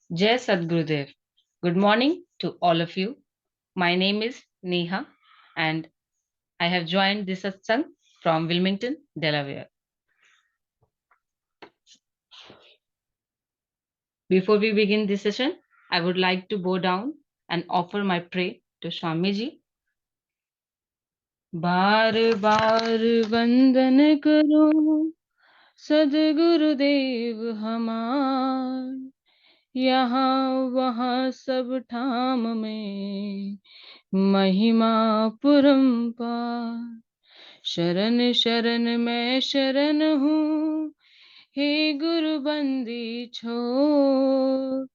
Jai Sadgurudeo. Good morning to all of you. My name is Neha and I have joined this satsang from Wilmington, Delaware. Before we begin this session, I would like to bow down and offer my prayer to Swamiji. बार बार वंदन करो सदगुरुदेव हमार यहाँ वहाँ सब ठाम में महिमा पुरंपार शरण शरण मैं शरण हूँ हे गुरु बंदी छोड़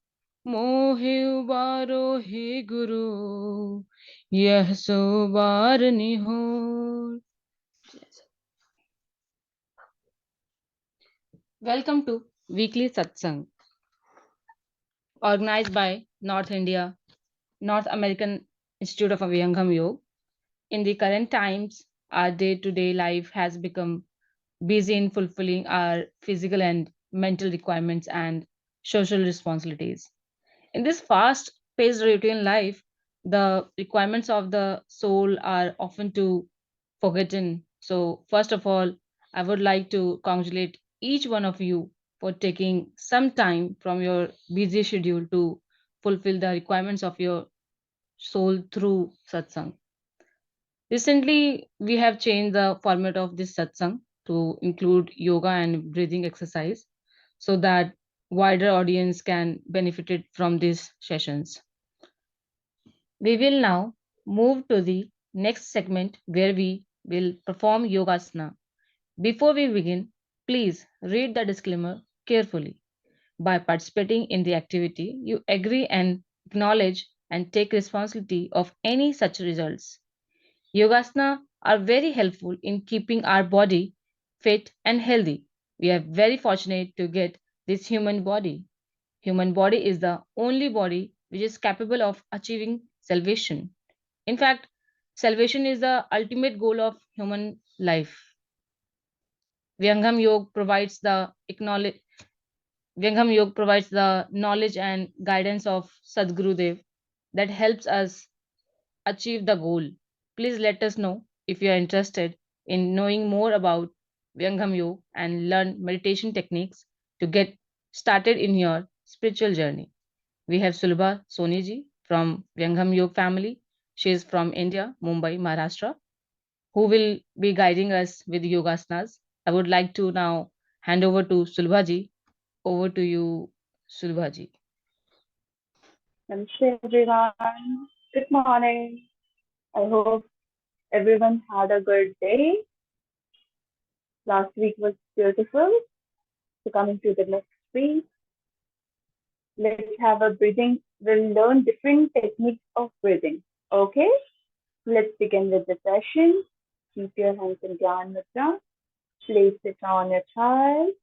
मोहे उबारो हे गुरु यह सो बार निहोर. Welcome to weekly satsang organized by North American Institute of Vihangam Yoga. In the current times, our day-to-day life has become busy in fulfilling our physical and mental requirements and social responsibilities. In this fast-paced routine life, the requirements of the soul are often too forgotten. So, first of all, I would like to congratulate each one of you for taking some time from your busy schedule to fulfill the requirements of your soul through satsang. Recently, we have changed the format of this satsang to include yoga and breathing exercise so that wider audience can benefit it from these sessions. We will now move to the next segment where we will perform Yogasana. Before we begin, please read the disclaimer carefully. By participating in the activity, you agree and acknowledge and take responsibility of any such results. Yogasana are very helpful in keeping our body fit and healthy. We are very fortunate to get this human body. Human body is the only body which is capable of achieving salvation. In fact, salvation is the ultimate goal of human life. Vihangam Yoga provides the acknowledge, Vihangam Yoga provides the knowledge and guidance of Sadgurudeo that helps us achieve the goal. Please let us know if you are interested in knowing more about Vihangam Yoga and learn meditation techniques to get started in your spiritual journey. We have Sulabha Soniji from Vihangam Yoga family. She is from India, Mumbai, Maharashtra, who will be guiding us with yogasanas. I would like to now hand over to Sulbhaji. Over to you, Sulbhaji. Namaste everyone. Good morning. I hope everyone had a good day. Last week was beautiful. So coming to the next week, let's have a breathing. We'll learn different techniques of breathing. Okay? Let's begin with the session. Keep your hands in Dhyan Mudra. Place it on your chest.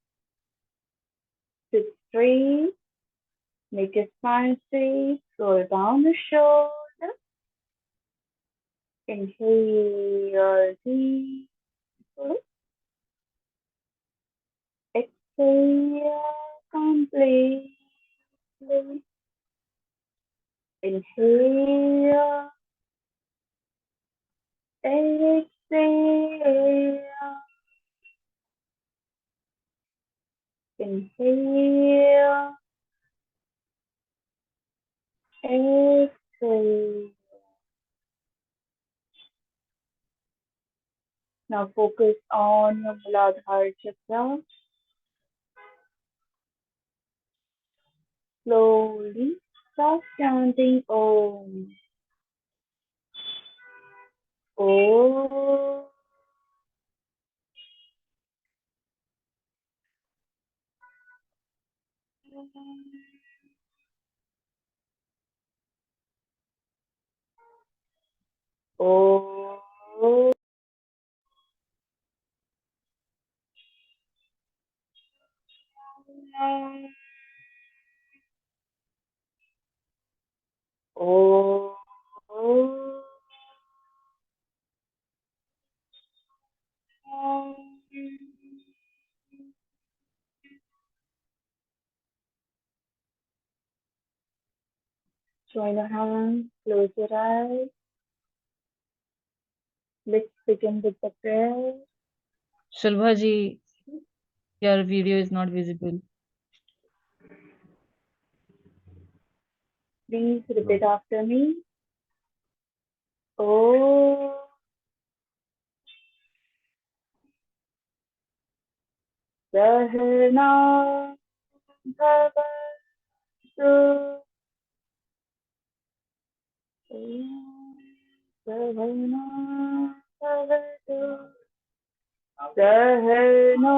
Sit straight. Make your spine straight. Roll down the shoulder. Inhale deeply. Exhale completely. Inhale. Exhale. Inhale. Exhale. Now focus on your Muladhara chakra. Slowly start chanting Om. Om. Om. Om. Join your hands, close your eyes. Let's begin with the prayer. Shulbha ji, your video is not visible. Please repeat after me. Oh, Sahana Bhavatu. Sahana Bhavatu. Sahano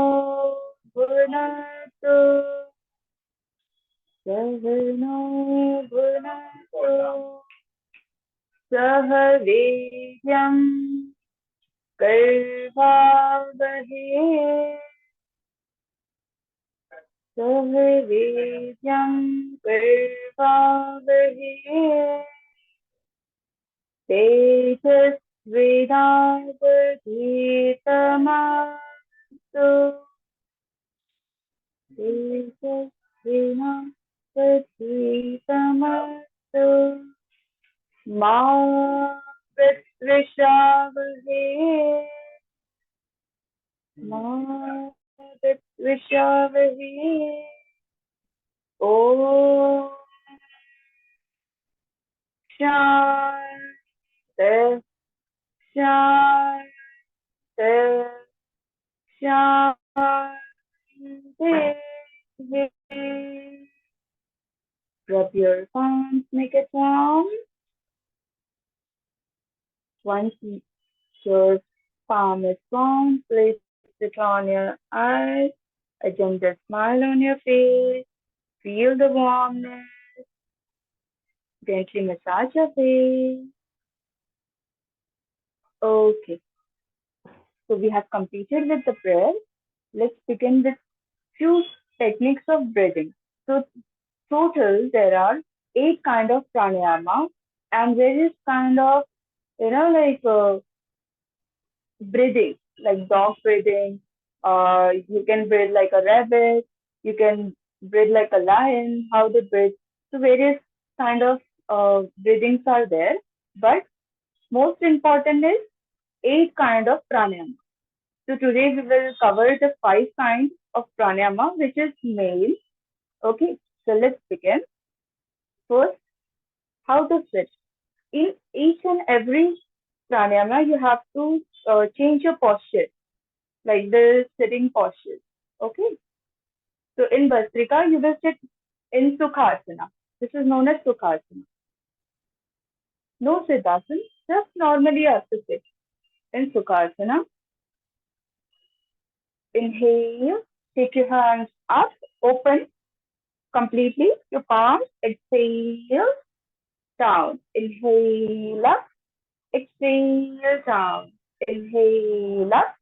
Bhunatu. Sahano Bhunatu. सह वीर्यं कर्वावहै सह वीर्यं कर्वावहै तेजस्विनावधीतमस्तु तेजस्विनावधीतमस्तु मा विद्विषावहै मा विद्विषावहै ॐ शान्ति शान्ति शान्ति. Rub your palms, make it warm. Once your palm is warm, place it on your eyes. A gentle smile on your face. Feel the warmness. Gently massage your face. Okay, so we have completed with the prayer. Let's begin with few techniques of breathing. So total there are 8 kind of pranayama and various kind of like breathing, like dog breathing. You can breathe like a rabbit. You can breathe like a lion. How they breathe. So various kind of breathings are there. But most important is 8 kind of pranayama. So today we will cover the 5 kinds of pranayama, which is main. Okay. So let's begin. First, how to sit. In each and every pranayama, you have to change your posture, like the sitting posture. Okay. So in Bhastrika, you will sit in Sukhasana. This is known as Sukhasana. No Siddhasana, just normally you have to sit in Sukhasana. Inhale, take your hands up, open completely your palms. Exhale, down. Inhale up, exhale down. Inhale up,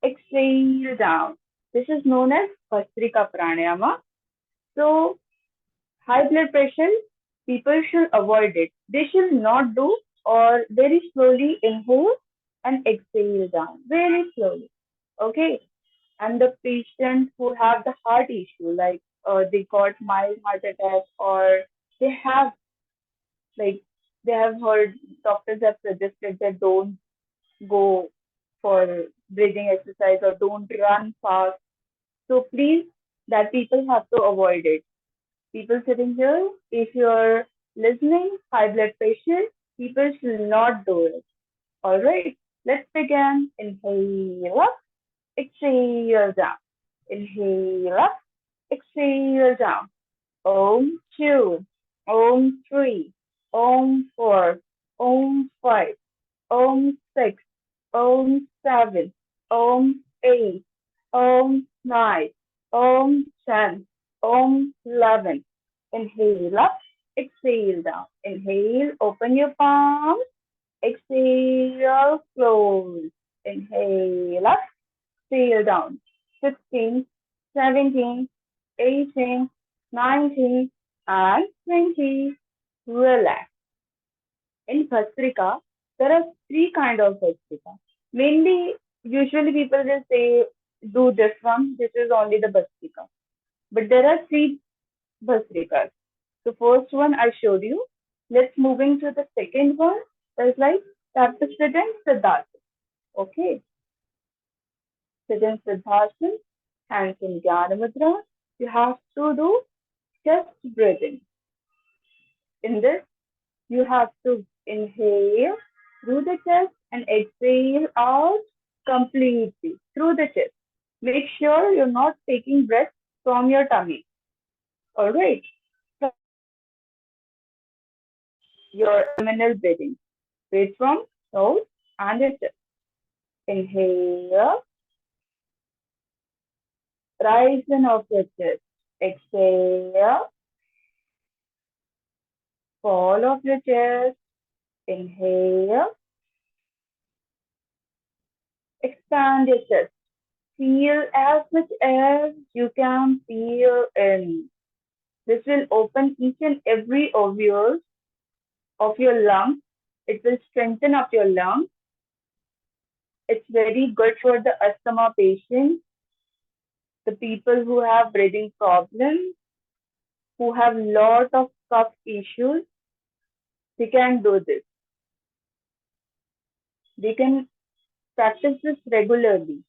exhale down. This is known as Bhastrika Pranayama. So high blood pressure, people should avoid it. They should not do or very slowly inhale and exhale down. Very slowly. Okay. And the patients who have the heart issue, like they got mild heart attack or they have like they have heard doctors have suggested that don't go for breathing exercise or don't run fast. So please, that people have to avoid it. People sitting here, if you're listening, high blood pressure, people should not do it. All right, let's begin. Inhale up, exhale down. Inhale up, exhale down. Om 2, Om 3, Om 4, Om 5, Om 6, Om 7, Om 8, Om 9, Om 10, Om 11. Inhale up, exhale down. Inhale, open your palms. Exhale, close. Inhale up, exhale down. 16, 17, 18, 19, and 20. Relax. In Bhastrika, there are 3 kind of Bhastrika. Mainly, usually people will say, do this one, this is only the Bhastrika. But there are 3 Bhastrikas. The first one I showed you. Let's moving to the second one. There's like tap to sit in Siddhartha. Okay. Sit in Siddhartha, hands in Jnana Mudra. You have to do chest breathing. In this, you have to inhale through the chest and exhale out completely through the chest. Make sure you're not taking breath from your tummy. Alright. Your abdominal breathing. Breathe from nose and your chest. Inhale, rise in off your chest. Exhale, fall off your chest. Inhale, expand your chest. Feel as much air you can feel in. This will open each and every ovule of your lungs. It will strengthen up your lungs. It's very good for the asthma patients, the people who have breathing problems, who have lot of cough issues. They can do this. They can practice this regularly.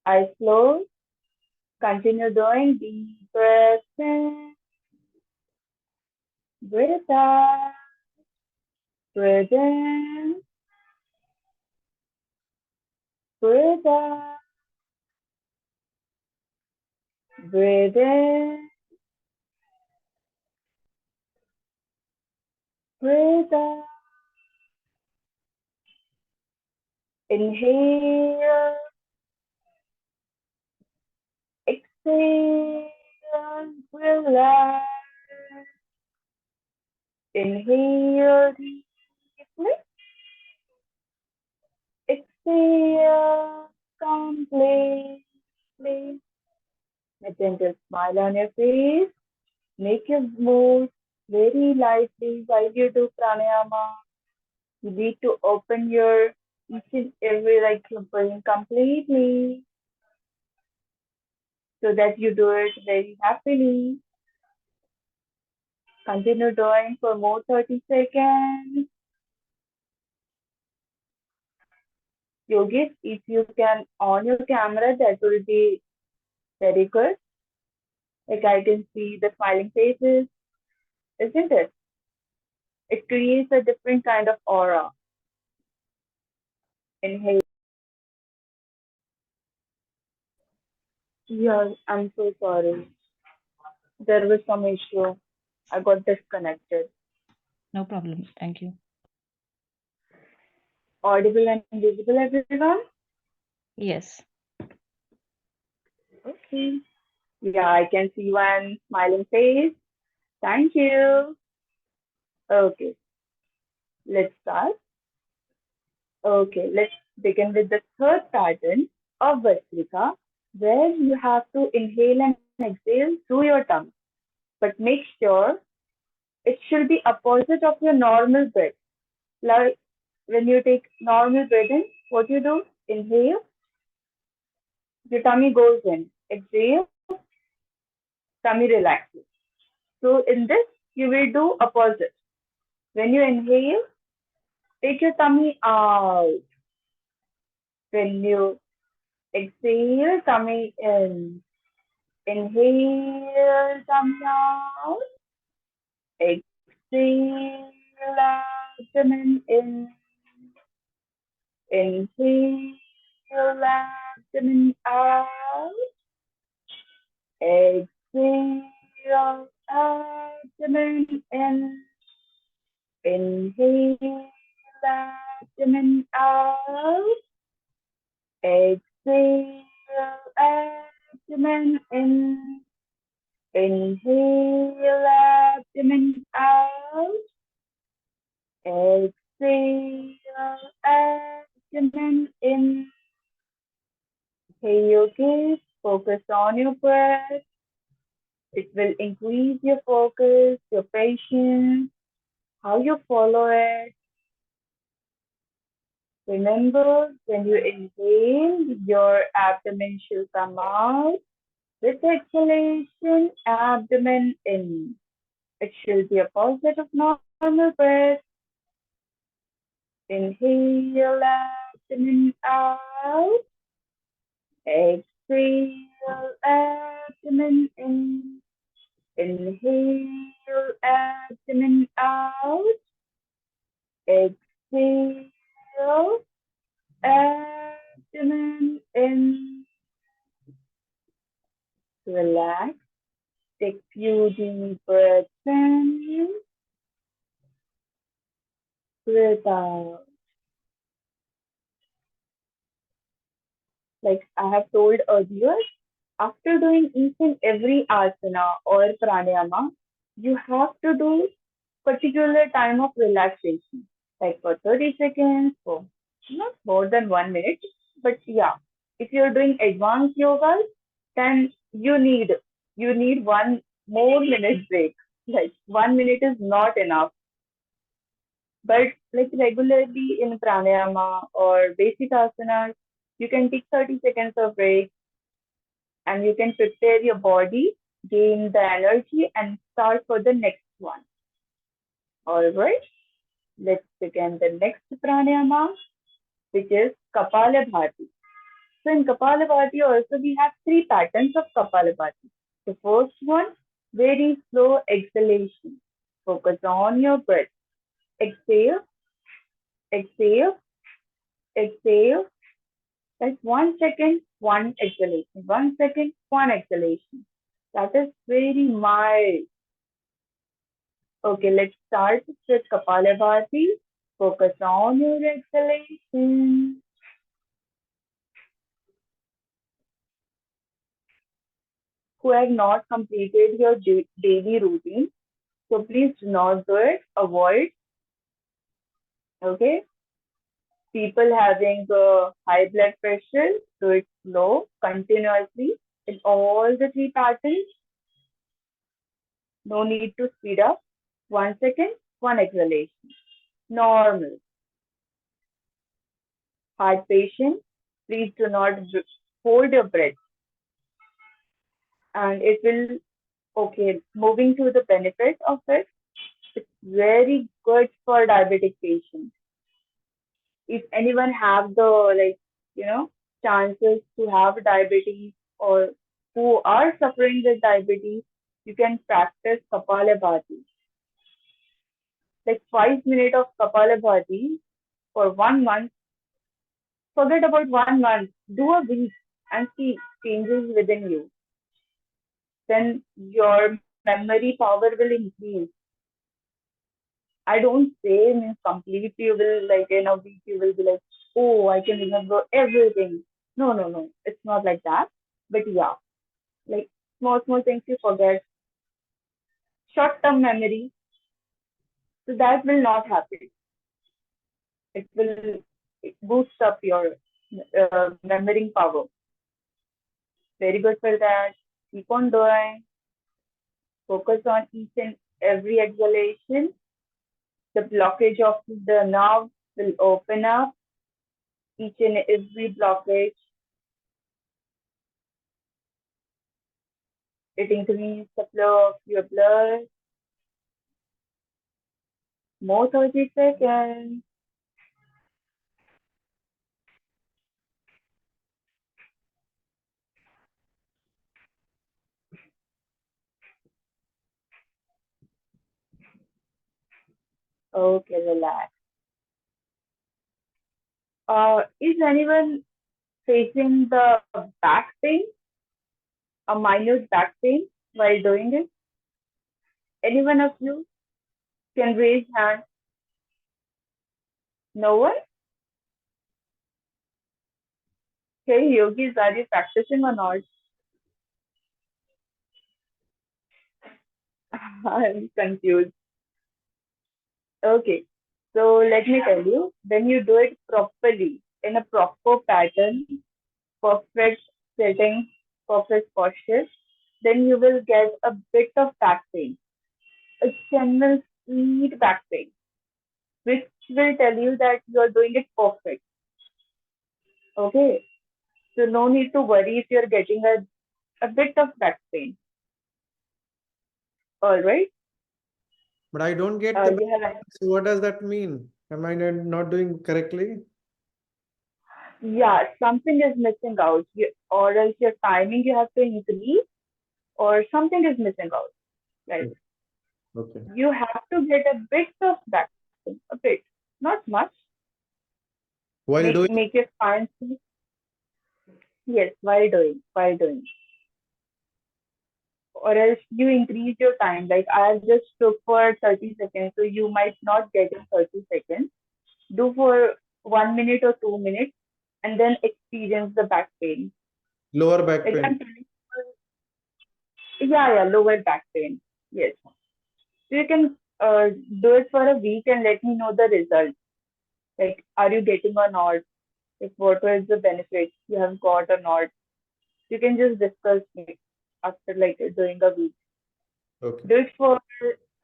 Eyes closed. Continue doing deep breaths in, breathe out, breathe in, breathe out, breathe in, breathe out. Inhale, exhale, relax. Inhale deeply, exhale completely. A gentle smile on your face. Make your move very lightly while you do pranayama. You need to open your each and every like your brain completely so that you do it very happily. Continue doing for more 30 seconds. Yogis, if you can on your camera, that will be very good. Like I can see the smiling faces, isn't it? It creates a different kind of aura. Inhale. Yeah, I'm so sorry. There was some issue. I got disconnected. No problem. Thank you. Audible and visible, everyone? Yes. Okay. Yeah, I can see one smiling face. Thank you. Okay, let's start. Okay, let's begin with the third pattern of Vastrika, where you have to inhale and exhale through your tongue. But make sure it should be opposite of your normal breath. Like when you take normal breathing, what you do? Inhale, your tummy goes in. Exhale, tummy relaxes. So in this, you will do opposite. When you inhale, take your tummy out. When you exhale, tummy in. Inhale, tummy out. Exhale, abdomen in. Inhale, abdomen out. Exhale, abdomen in. Inhale, abdomen out. Exhale, abdomen in. Inhale, abdomen out. Exhale, abdomen in. Hey yogis, focus on your breath. It will increase your focus, your patience, how you follow it. Remember, when you inhale, your abdomen should come out. With exhalation, abdomen in. It should be a pulse of normal breath. Inhale, abdomen out. Exhale, abdomen in. Inhale, abdomen out. Exhale, abdomen in. Relax. Take few deep breaths in. Breathe out. Like I have told earlier, after doing each and every asana or pranayama, you have to do particular time of relaxation, like for 30 seconds, for not more than 1 minute. But yeah, if you're doing advanced yoga, then you need one more minute break. Like 1 minute is not enough. But like regularly in pranayama or basic asanas, you can take 30 seconds of break and you can prepare your body, gain the energy, and start for the next one. All right, let's begin the next pranayama, which is Kapalabhati. So in Kapalabhati also we have three patterns of Kapalabhati. The first one, very slow exhalation. Focus on your breath. Exhale, exhale, exhale. Like 1 second, one exhalation. 1 second, one exhalation. That is very mild. Okay, let's start with Kapalabhati. Focus on your exhalation. Who have not completed your daily routine, so please do not do it. Avoid. Okay. People having high blood pressure, do it slow, continuously in all the three patterns. No need to speed up. 1 second, one exhalation. Normal. Heart patient, please do not hold your breath. And it will, okay, moving to the benefit of it, it's very good for diabetic patients. If anyone have the you know chances to have diabetes or who are suffering with diabetes, you can practice Kapalabhati. Like 5 minutes of Kapalabhati for 1 month. Forget about 1 month. Do a week and see changes within you. Then your memory power will increase. I don't say means completely you will like in a week you will be like, oh, I can remember everything. No, no, no. It's not like that. But yeah, like small things you forget. Short term memory. So that will not happen. It will boost up your remembering power. Very good for that. Keep on doing. Focus on each and every exhalation. The blockage of the nerve will open up. Each and every blockage, it increases the flow of your blood. More 30 seconds. Okay, relax. Is anyone facing the back pain, a minute back pain while doing it? Any one of you can raise hand. No one? Hey, yogis, are you practicing or not? I'm confused. Okay, so let me tell you, when you do it properly, in a proper pattern, perfect setting, perfect posture, then you will get a bit of back pain, a general sweet back pain, which will tell you that you are doing it perfect. Okay, so no need to worry if you're getting a bit of back pain. All right. But I don't get the You have so what does that mean? Am I not doing correctly? Yeah, something is missing out, or else your timing you have to increase, or something is missing out. Like Okay. you have to get a bit of vaccine, a bit, not much. While doing Make your spine sleep. Yes, while doing, or else you increase your time. Like I just took for 30 seconds, so you might not get in 30 seconds. Do for 1 minute or 2 minutes, and then experience the back pain. lower back Like pain. I'm telling you, yeah, lower back pain. Yes. So you can do it for a week and let me know the result. Like, are you getting or not? Like, what was the benefit you have got or not? You can just discuss it after like doing a week. Okay. Do it for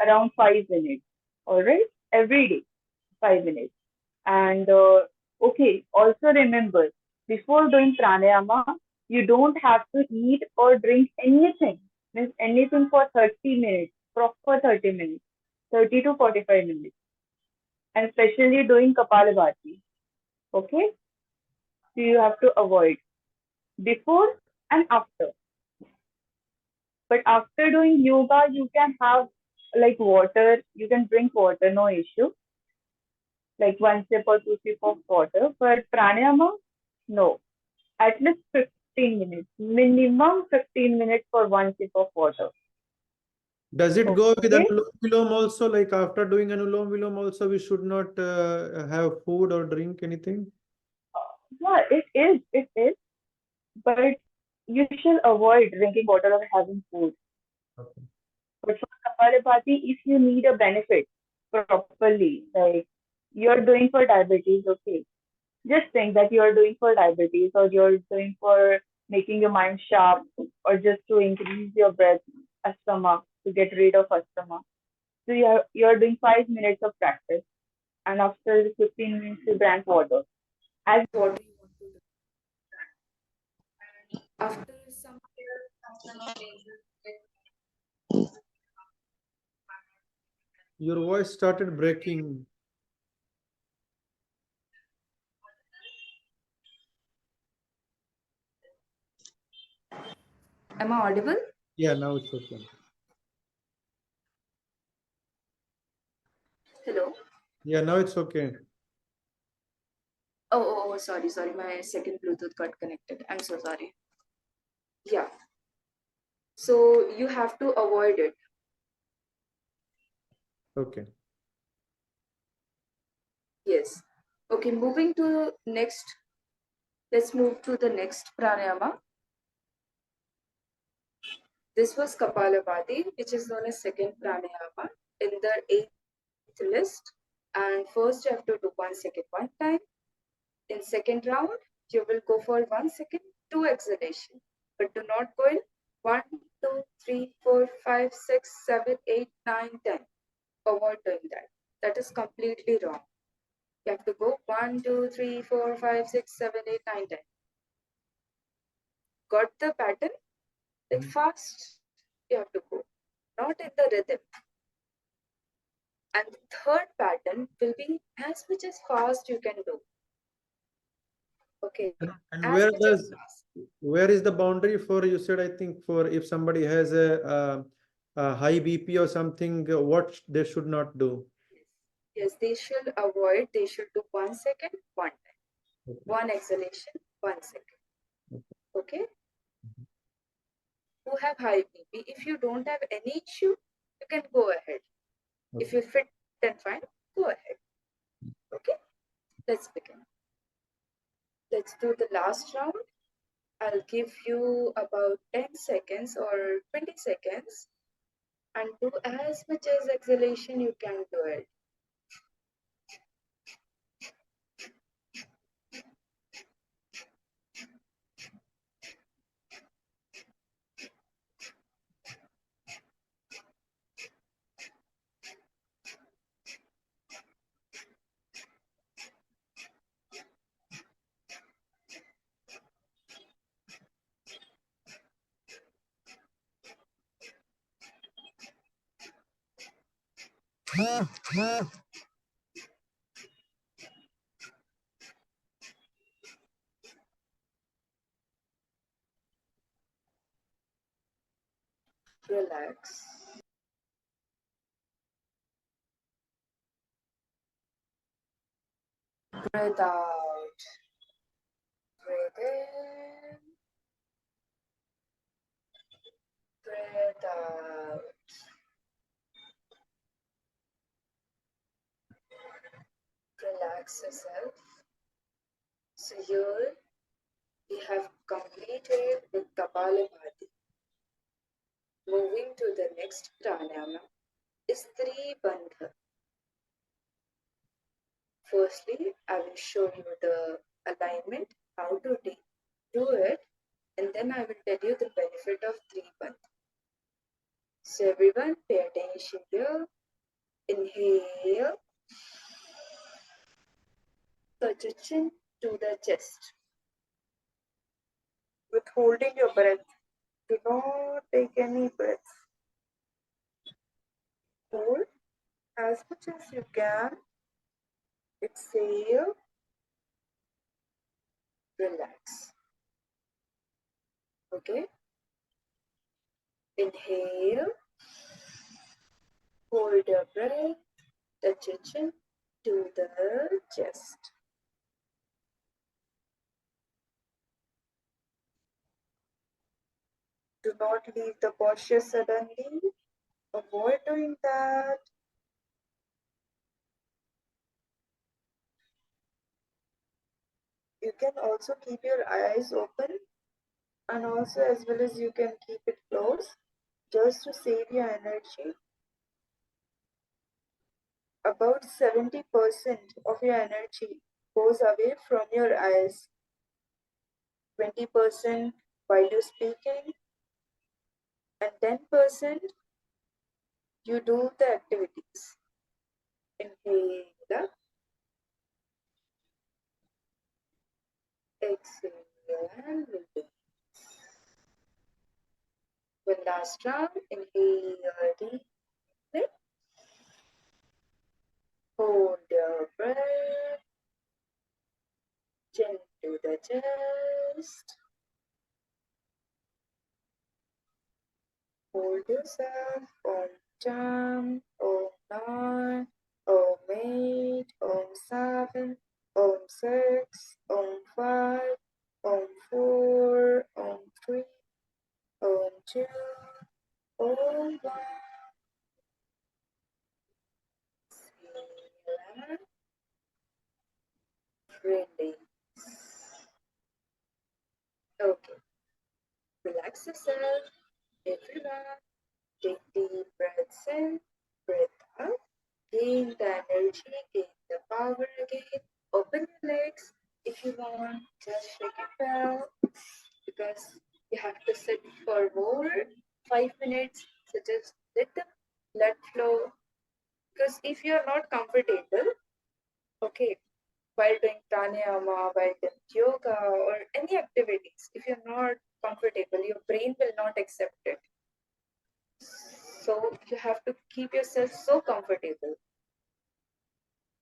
around 5 minutes. All right, every day, 5 minutes. And okay, also remember, before doing pranayama, you don't have to eat or drink anything. Means anything for 30 minutes, proper 30 minutes, 30 to 45 minutes. And especially doing Kapalabhati. Okay? So you have to avoid before and after. But after doing yoga, you can have like water, you can drink water, no issue. Like one sip or two sip of water. But pranayama, no. At least 15 minutes. Minimum 15 minutes for one sip of water. Does it go with Okay? Anulom Vilom also? Like after doing Anulom Vilom also, we should not have food or drink anything? Yeah, it is. It is. But you should avoid drinking water or having food. Okay. But for Kapalabhati, if you need a benefit properly, like you're doing for diabetes, okay, just think that you're doing for diabetes or you're doing for making your mind sharp or just to increase your breath, asthma, to get rid of asthma. So you're doing 5 minutes of practice, and after 15 minutes you drank water. As water you want to do. After some Your voice started breaking. Am I audible? Yeah, now it's okay. Hello. Yeah, now it's okay. Sorry. My second Bluetooth got connected. I'm so sorry. Yeah. So you have to avoid it. Okay. Yes. Okay, moving to next. Let's move to the next pranayama. This was Kapalabhati, which is known as second pranayama in the eighth list. And first, you have to do 1 second one time. In second round, you will go for 1 second, two exhalation. But do not go in 1, 2, 3, 4, 5, 6, 7, 8, 9, 10. Avoid doing that. That is completely wrong. You have to go 1, 2, 3, 4, 5, 6, 7, 8, 9, 10. Got the pattern? Like fast, you have to go, not in the rhythm. And the third pattern will be as much as fast you can do. Okay, And as much as fast. where is the boundary for, you said, I think for if somebody has a high BP or something, what they should not do? Yes, they should avoid, they should do 1 second, one time. Okay. One exhalation, 1 second. Okay? Who have high BP, if you don't have any issue, you can go ahead. Okay. If you're fit and fine, go ahead. Okay? Let's begin. Let's do the last round. I'll give you about 10 seconds or 20 seconds and do as much as exhalation you can do it. Relax. Breathe out. Breathe in. Breathe out. Relax yourself. So here we have completed with Kapalabhati. Moving to the next pranayama is Tribandha. Firstly, I will show you the alignment, how to do it, and then I will tell you the benefit of Tribandha. So everyone pay attention here. Inhale, touch your chin to the chest. With holding your breath, do not take any breath. Hold as much as you can. Exhale, relax. Okay? Inhale, hold your breath, touch your chin to the chest. Do not leave the posture suddenly. Avoid doing that. You can also keep your eyes open, and also as well as you can keep it closed just to save your energy. About 70% of your energy goes away from your eyes. 20% while you're speaking, and 10% you do the activities. Inhale, exhale, and release. One last round. Inhale deeply. Hold your breath. Chin to the chest. Hold yourself. Om Jam, Om 9, Om 8, Om 7, Om 6, Om 5, Om 4, Om 3, Om 2, Om 1. Release. Okay. Relax yourself. Everyone. Take deep breaths in, breathe out. Gain the energy, gain the power again. Open your legs if you want. Just shake it well because you have to sit for more 5 minutes. So just let the blood flow. Because if you are not comfortable, okay, while doing pranayama, while doing yoga or any activities, if you're not comfortable, your brain will not accept it. So you have to keep yourself so comfortable.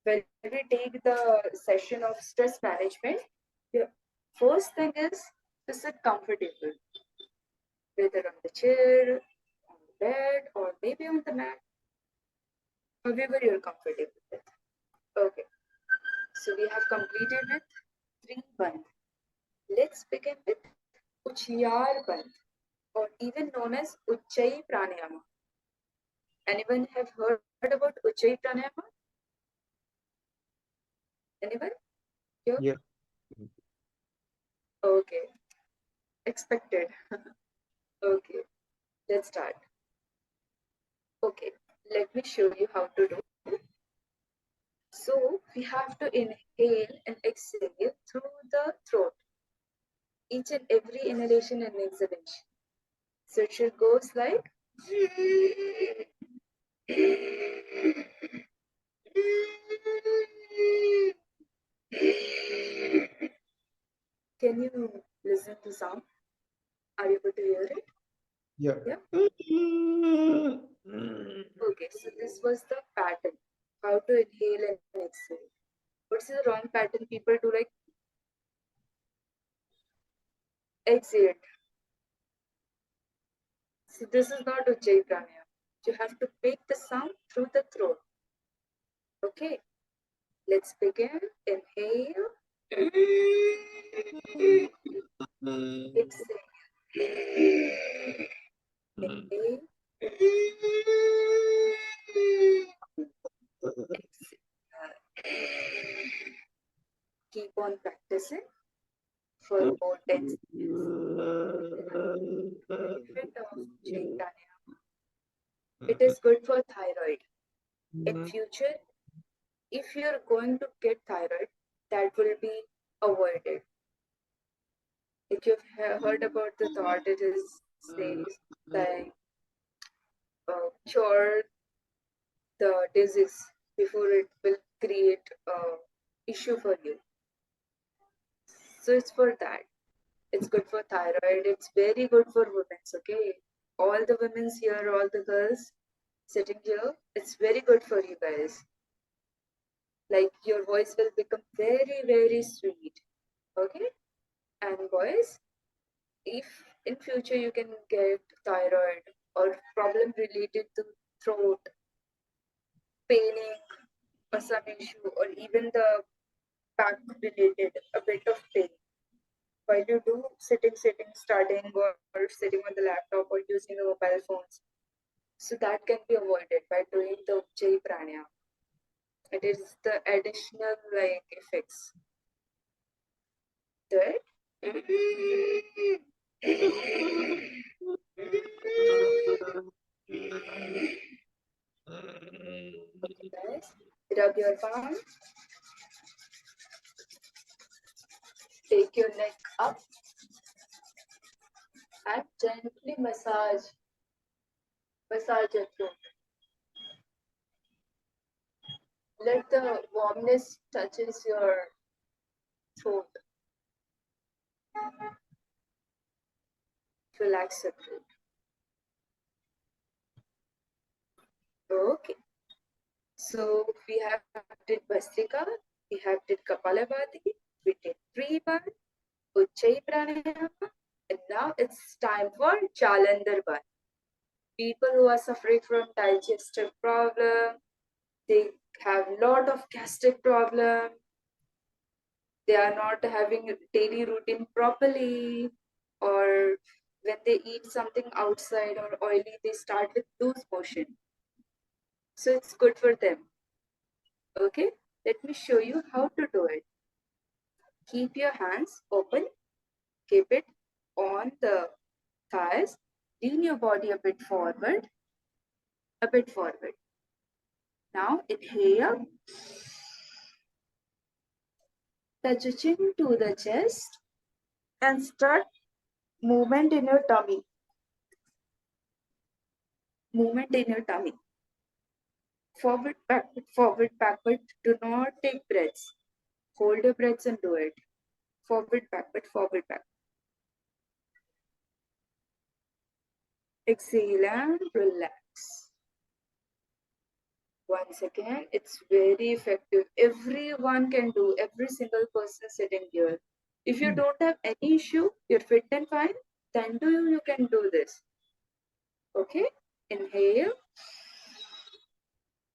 When we take the session of stress management, the first thing is to sit comfortable, whether on the chair, on the bed, or maybe on the mat, however you're comfortable with. Okay, so we have completed with 3 bandh. Let's begin with Uchiyar bandh, or even known as Ujjayi Pranayama. Anyone have heard about Ujjayi Pranayama? Anyone? Here? Yeah. Okay. Expected. Okay. Let's start. Okay. Let me show you how to do. So we have to inhale and exhale through the throat. Each and every inhalation and exhalation. So it should goes like Can you listen to sound? Are you able to hear it? Yeah. Yeah. Okay, so this was the pattern. to inhale and exhale. What's the wrong pattern people do? Like exhale. So this is not Ujjayi pranayama. You have to make the sound through the throat. Okay, let's begin. Inhale. Exhale. Inhale. Keep on practicing for more 10 seconds. Benefit of Ujjayi pranayama. It is good for thyroid. In future, if you're going to get thyroid, that will be avoided. If you've heard about the thought, it is says like cure the disease before it will create issue for you. So it's for that. It's good for thyroid. It's very good for women. Okay, all the women's here, all the girls sitting here, it's very good for you guys. Like your voice will become very, very sweet. Okay, and boys, if in future you can get thyroid or problem related to throat, paining or some issue, or even the back related, a bit of pain, while you do sitting, studying, or sitting on the laptop or using the mobile phones, so that can be avoided by doing the Ujjayi pranayama. It is the additional like effects. Do it. Okay, guys, rub your palm, take your neck up, and gently massage your throat. Let the warmness touches your throat. Relax your throat. Okay. So we have did Bhastrika, we have did Kapalabhati, we did Priman, Ujjayi Pranayama, and now it's time for Jalandhar Bandh. People who are suffering from digestive problem, they have lot of gastric problem, they are not having a daily routine properly, or when they eat something outside or oily, they start with loose motion. So it's good for them. Okay, let me show you how to do it. Keep your hands open, keep it on the thighs, lean your body a bit forward, a bit forward. Now inhale, touch your chin to the chest, and start movement in your tummy. Movement in your tummy. Forward, backward. Do not take breaths. Hold your breaths and do it. Forward, backward, forward, backward. Exhale and relax. Once again, it's very effective. Everyone can do, every single person sitting here. If you don't have any issue, you're fit and fine, then you can do this. Okay? Inhale.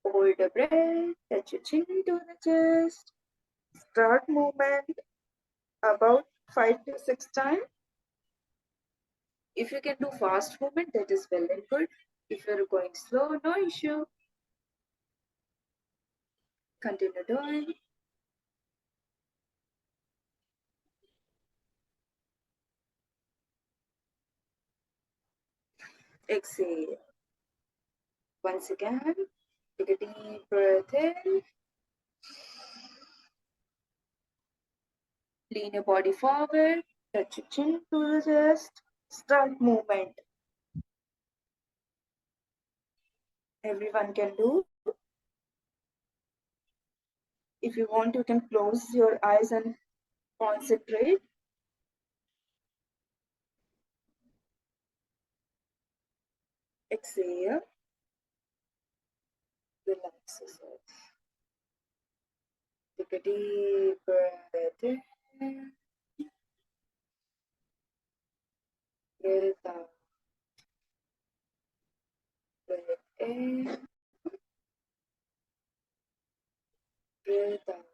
Hold the breath. Touch your chin to the chest. Start movement about 5 to 6 times. If you can do fast movement, that is well and good. If you're going slow, no issue. Continue doing. Exhale. Once again, take a deep breath in. Lean your body forward. Touch your chin to the chest. Start movement. Everyone can do. If you want, you can close your eyes and concentrate. Exhale. Relax yourself. Take a deep breath in, breathe out, breathe in, breathe out.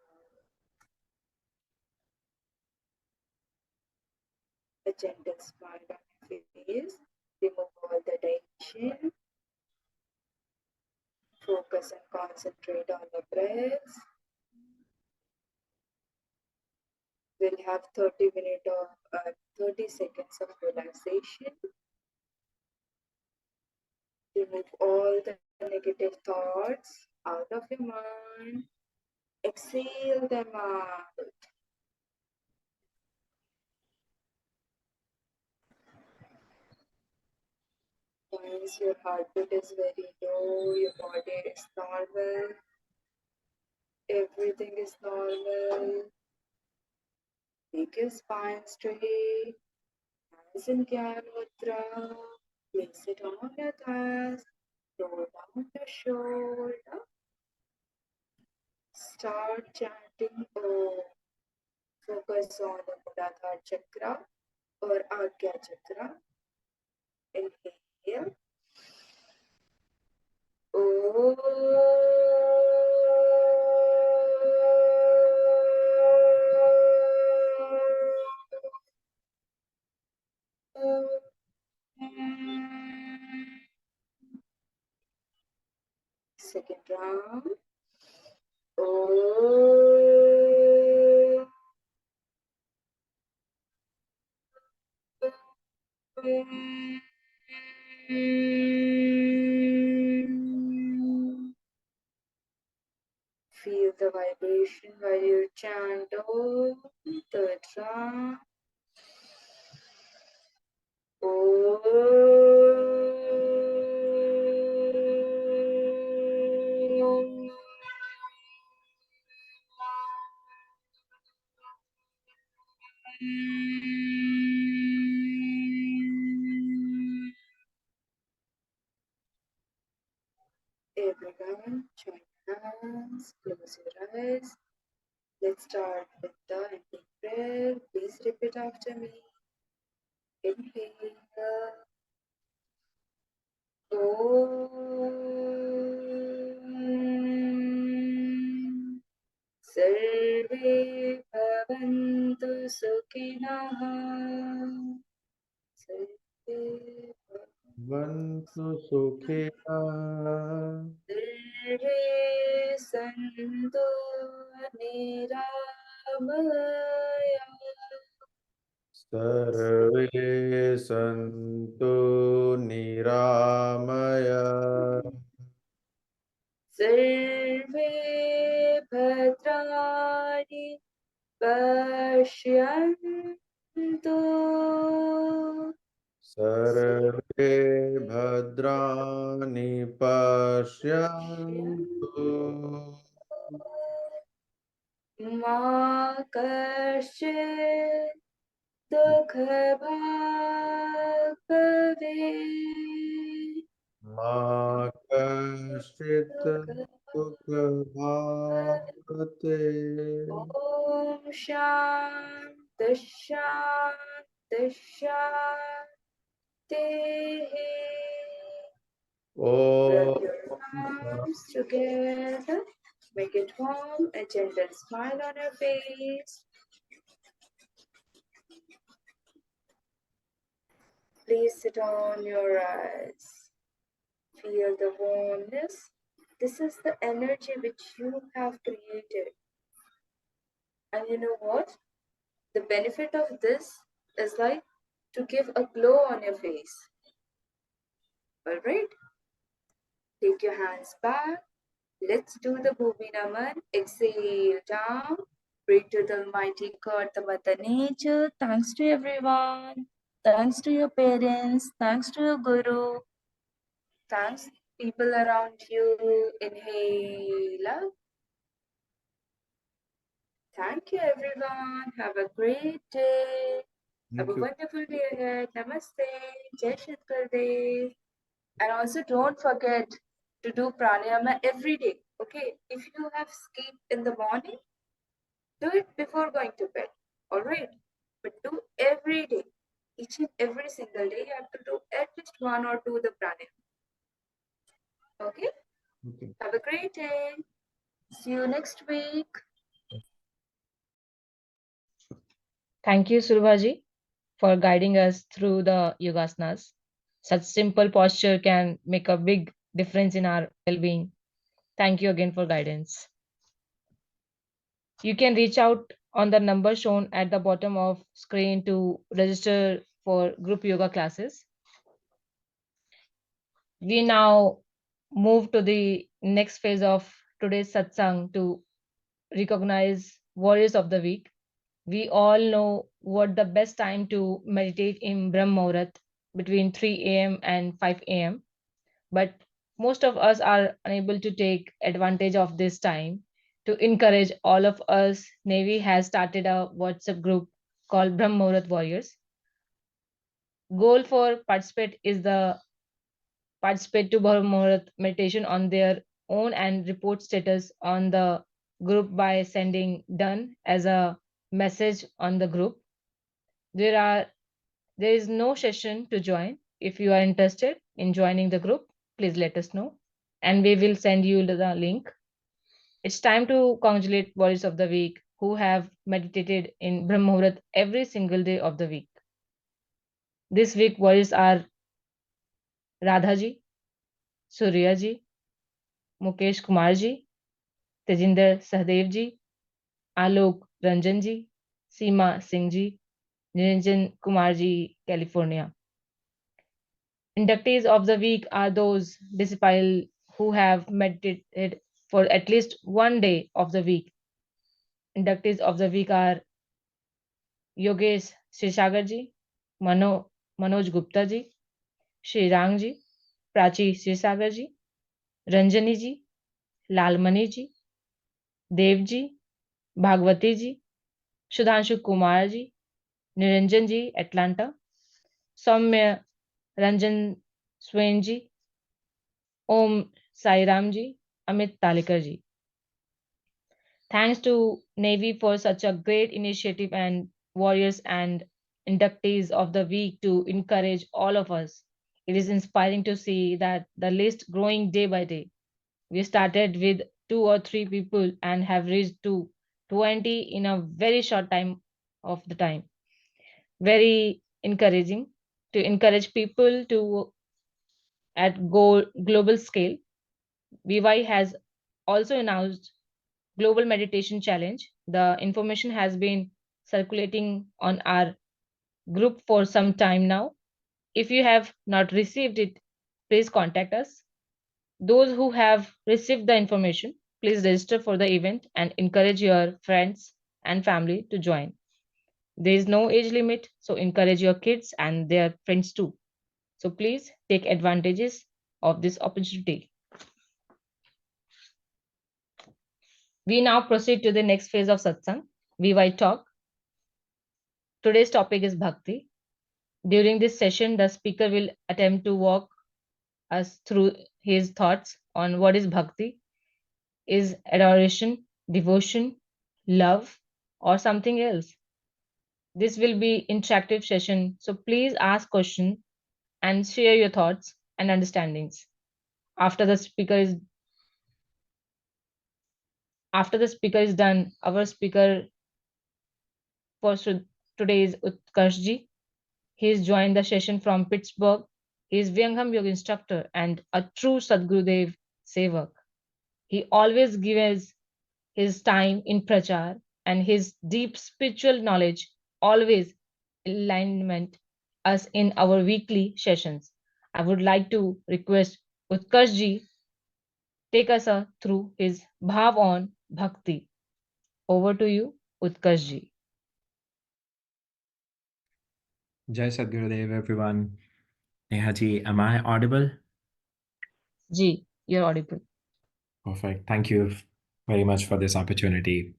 A gentle smile on your face. Remove all the tension. Focus and concentrate on the breath. We'll have 30 seconds of relaxation. Remove all the negative thoughts out of your mind. Exhale them out. Once your heartbeat is very low, your body is normal, everything is normal. Make your spine straight, hands in Gyan Mudra. Place it on your thighs, roll down your shoulder. Start chanting Om. Focus on the Muladhara chakra or Agya chakra. Inhale. Second round. Feel the vibration while you chant Om. Third round. Om. Everyone, join hands, close your eyes. Let's start with the ending prayer. Please repeat after me. Inhale. Om. Sarve bhavantu sukhinah. Sarve Vantu sukhina. Sarve santu niramaya. Sarve santu niramaya. Sarve bhadrani pashyantu. Sarve bhadrani pashyantu. Ma kaśyit dukhabhag bhavet. Ma kaśyit dukhabhavate. Om Shanti Shanti Shanti. Rub Om your arms together. Make it warm. A gentle smile on your face. Place it on your eyes. Feel the warmness. This is the energy which you have created. And you know what? The benefit of this is like to give a glow on your face. Alright? Take your hands back. Let's do the Bhuvi Naman. Exhale down. Pray to the Almighty God, the Mother Nature. Thanks to everyone. Thanks to your parents. Thanks to your Guru. Thanks people around you. Inhale up. Thank you everyone. Have a great day. Have Thank a you. wonderful day ahead. Namaste. Jai Shankar. And also don't forget to do pranayama every day. Okay. If you have skipped in the morning, Do it before going to bed, alright? But do every day. Each and every single day, you have to do at least 1 or 2 the pranayama. Okay? Okay. Have a great day. See you next week. Thank you, Surabhaji, for guiding us through the yogasanas. Such simple posture can make a big difference in our well-being. Thank you again for guidance. You can reach out on the number shown at the bottom of screen to register for group yoga classes. We now move to the next phase of today's satsang to recognize warriors of the week. We all know what the best time to meditate in Brahm Muhurat between 3 a.m. and 5 a.m. But most of us are unable to take advantage of this time. To encourage all of us, NAIVY has started a WhatsApp group called Brahm Muhurat Warriors. Goal for participate to Brahm Muhurat meditation on their own and report status on the group by sending done as a message on the group. There is no session to join. If you are interested in joining the group, please let us know and we will send you the link. It's time to congratulate warriors of the week who have meditated in Brahm Muhurat every single day of the week. This week warriors are Radhaji, Suryaji, Mukesh Kumarji, Tejinder Sahdev Alok Ranjan Seema Singh Niranjan Kumarji, California. Inductees of the week are those disciples who have meditated for at least one day of the week. Inductees of the week are Yogesh Shishagarji, Manoj Guptaji, Shrirangji, Prachi Shishagarji, Ranjaniji, Lalmaniji, Devji, Bhagwatiji, Sudhanshu Kumarji, Niranjanji, Atlanta, Soumya Ranjan Swainji, Om Sairamji, Amit Talikarji. Thanks to Navy for such a great initiative and warriors and inductees of the week to encourage all of us. It is inspiring to see that the list growing day by day. We started with 2 or 3 people and have reached to 20 in a very short time of the time. Very encouraging to encourage people to at global scale. VY has also announced Global Meditation Challenge. The information has been circulating on our group for some time now. If you have not received it, please contact us. Those who have received the information, please register for the event and encourage your friends and family to join. There is no age limit, so encourage your kids and their friends too. So please take advantages of this opportunity. We now proceed to the next phase of satsang, VY talk. Today's topic is Bhakti. During this session, the speaker will attempt to walk us through his thoughts on what is Bhakti, is adoration, devotion, love, or something else. This will be interactive session, so please ask questions and share your thoughts and understandings. After the speaker is done, our speaker for today is Utkarshji. He has joined the session from Pittsburgh. He is Vihangam Yoga instructor and a true Sadgurudeo sevak. He always gives his time in prachar and his deep spiritual knowledge always alignment us in our weekly sessions. I would like to request Utkarshji take us through his bhav on bhakti. Over to you, Utkarshji. Jai Sadgurudeo, everyone. Nehaji, am I audible? Ji, you're audible. Perfect. Thank you very much for this opportunity.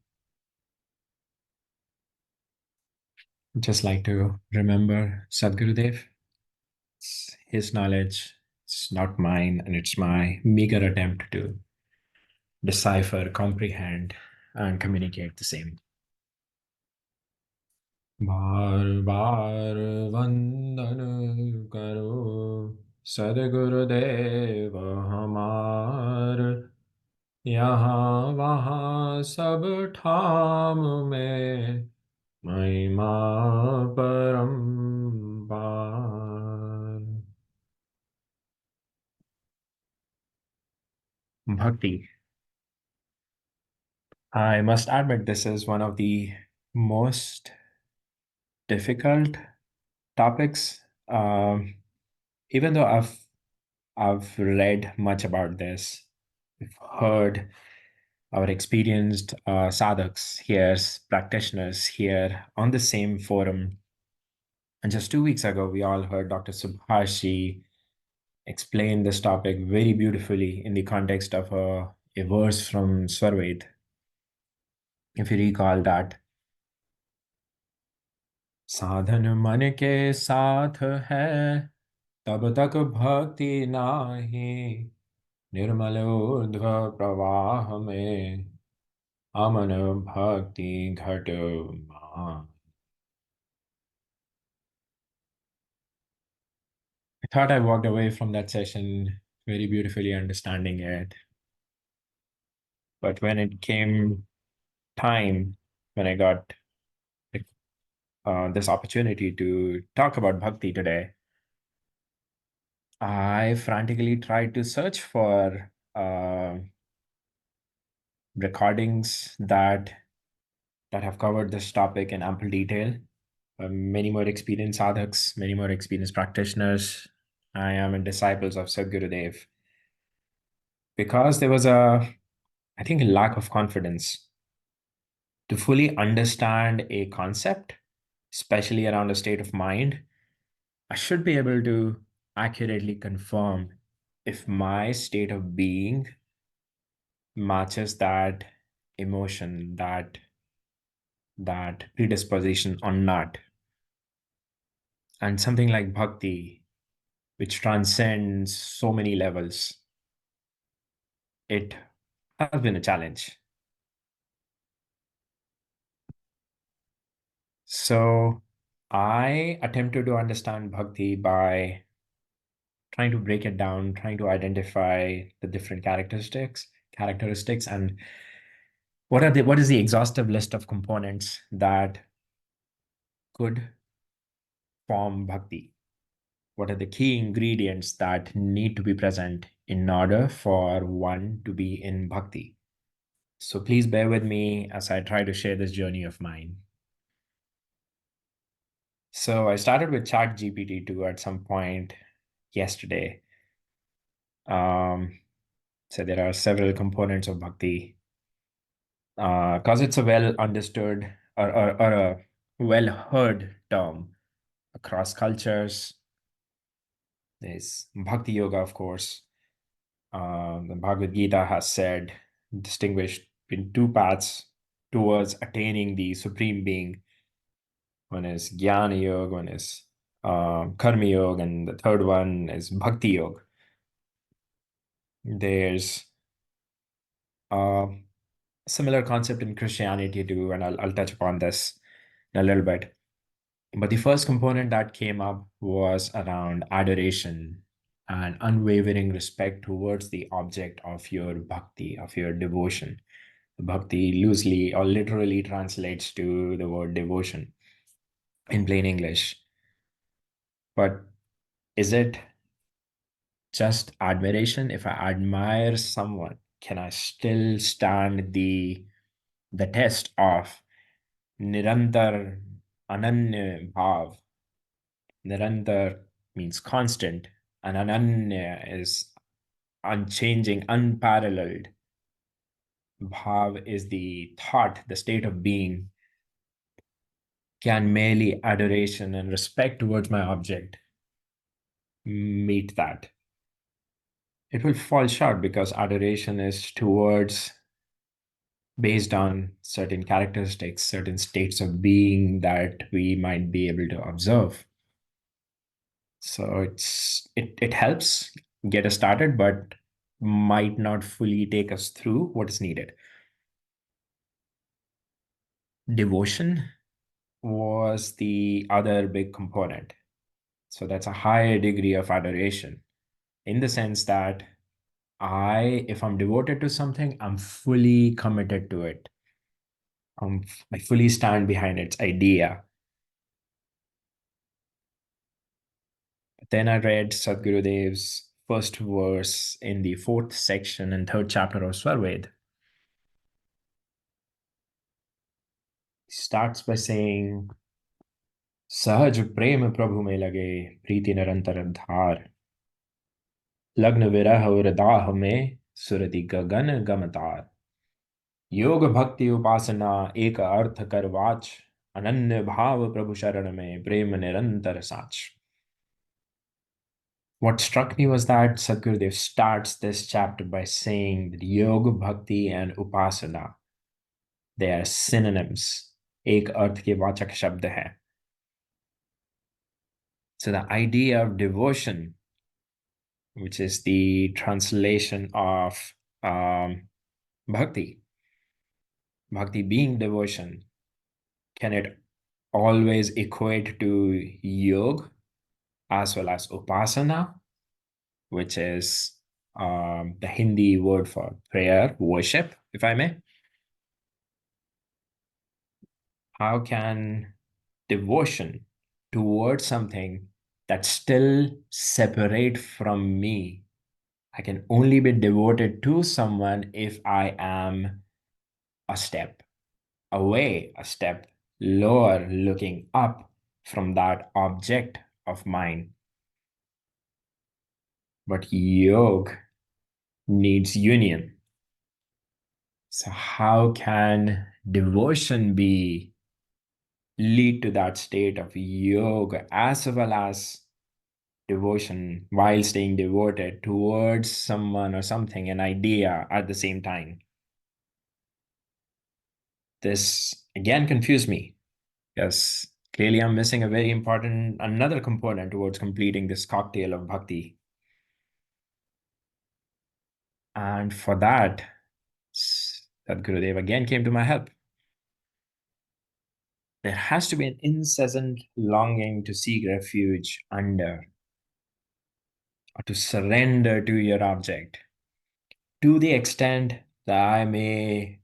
Just like to remember Sadgurudev. It's his knowledge. It's not mine, and it's my meager attempt to decipher, comprehend, and communicate the same. बार बार वंदन करो सदगुरुदेव हमार, यहाँ वहाँ सब ठाम में महिमा परम्पार। Bhakti. I must admit, this is one of the most difficult topics. Even though I've read much about this, I've heard our experienced sadhaks here, practitioners here on the same forum. And just 2 weeks ago, we all heard Dr. Subhashi explain this topic very beautifully in the context of a verse from Swarved. If you recall that, साधन मन के साथ है तब तक भक्ति नाही, निर्मल ऊर्ध्व प्रवाह में अमन भक्ति घट मान. I thought I walked away from that session very beautifully understanding it. But when it came time, when I got this opportunity to talk about bhakti today, I frantically tried to search for recordings that have covered this topic in ample detail. Many more experienced sadhaks, many more experienced practitioners. I am a disciples of Sadgurudeo. Because there was I think, a lack of confidence to fully understand a concept, especially around a state of mind. I should be able to accurately confirm if my state of being matches that emotion, that predisposition or not. And something like bhakti, which transcends so many levels, it has been a challenge. So I attempted to understand bhakti by trying to break it down, trying to identify the different characteristics, and what is the exhaustive list of components that could form bhakti? What are the key ingredients that need to be present in order for one to be in bhakti? So please bear with me as I try to share this journey of mine. So I started with ChatGPT-2 at some point yesterday. So there are several components of bhakti. Because it's a well understood or a well heard term across cultures. There's Bhakti Yoga, of course. The Bhagavad Gita has said, distinguished in two paths towards attaining the Supreme Being. One is Jnana Yoga, one is Karma Yoga, and the third one is Bhakti Yoga. There's a similar concept in Christianity too, and I'll touch upon this in a little bit. But the first component that came up was around adoration and unwavering respect towards the object of your bhakti, of your devotion. Bhakti loosely or literally translates to the word devotion in plain English. But is it just admiration? If I admire someone, can I still stand the test of nirantar ananya bhav? Nirantar means constant, and ananya is unchanging, unparalleled. Bhav is the thought, the state of being. Can merely adoration and respect towards my object meet that? It will fall short because adoration is towards, based on certain characteristics, certain states of being that we might be able to observe. So it helps get us started, but might not fully take us through what is needed. Devotion was the other big component. So that's a higher degree of adoration, in the sense that if I'm devoted to something, I'm fully committed to it. I fully stand behind its idea. Then I read Sadgurudeo's first verse in the 4th section and 3rd chapter of Svarved. He starts by saying, सहज प्रेम प्रभु में लगे प्रीति निरंतर धार लग्न विरह और दाह में सुरति गगन गमतार योग भक्ति उपासना एक अर्थ कर वाच अनन्य भाव प्रभु शरण में प्रेम निरंतर साच. What struck me was that Sadgurudev starts this chapter by saying that yoga, bhakti, and upasana, they are synonyms. एक अर्थ के वाचक शब्द है. So the idea of devotion, which is the translation of bhakti being devotion, can it always equate to yoga as well as upasana, which is the Hindi word for prayer, worship, if I may? How can devotion towards something that's still separate from me? I can only be devoted to someone if I am a step away, a step lower, looking up from that object of mine. But yoga needs union. So how can devotion lead to that state of yoga as well as devotion while staying devoted towards someone or something, an idea at the same time? This again confused me, because clearly I'm missing a very important, another component towards completing this cocktail of bhakti. And for that, Sadgurudev again came to my help. There has to be an incessant longing to seek refuge under, or to surrender to your object, to the extent that I may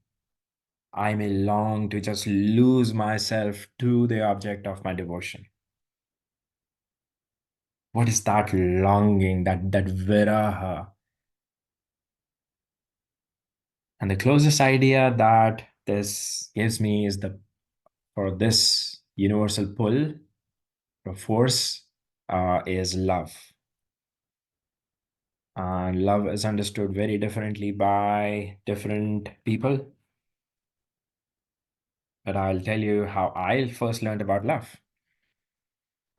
long to just lose myself to the object of my devotion. What is that longing, that viraha? And the closest idea that this gives me is for this universal pull or force is love. And love is understood very differently by different people. But I'll tell you how I first learned about love.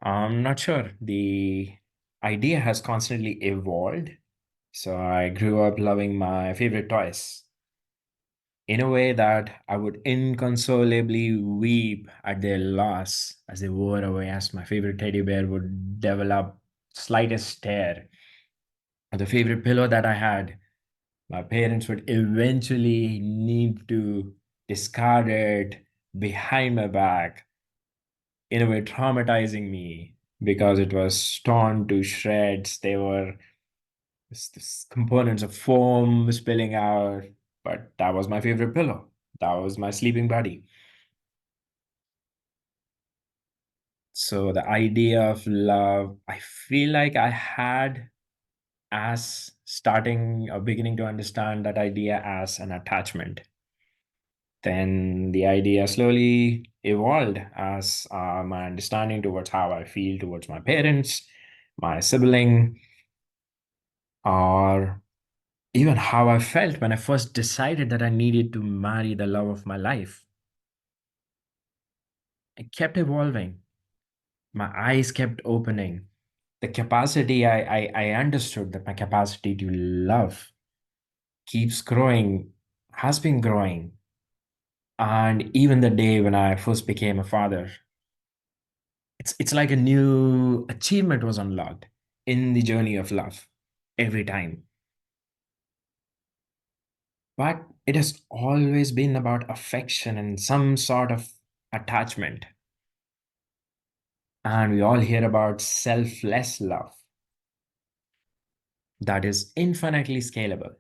I'm not sure. The idea has constantly evolved. So I grew up loving my favorite toys in a way that I would inconsolably weep at their loss as they wore away, as my favorite teddy bear would develop slightest tear. Or the favorite pillow that I had, my parents would eventually need to discard it behind my back, in a way traumatizing me because it was torn to shreds. There were components of foam spilling out, but that was my favorite pillow. That was my sleeping buddy. So the idea of love, I feel like I had as starting or beginning to understand that idea as an attachment. Then the idea slowly evolved as my understanding towards how I feel towards my parents, my sibling, or even how I felt when I first decided that I needed to marry the love of my life. It kept evolving. My eyes kept opening. The capacity, I understood that my capacity to love keeps growing, has been growing. And even the day when I first became a father, it's like a new achievement was unlocked in the journey of love every time. But it has always been about affection and some sort of attachment. And we all hear about selfless love that is infinitely scalable.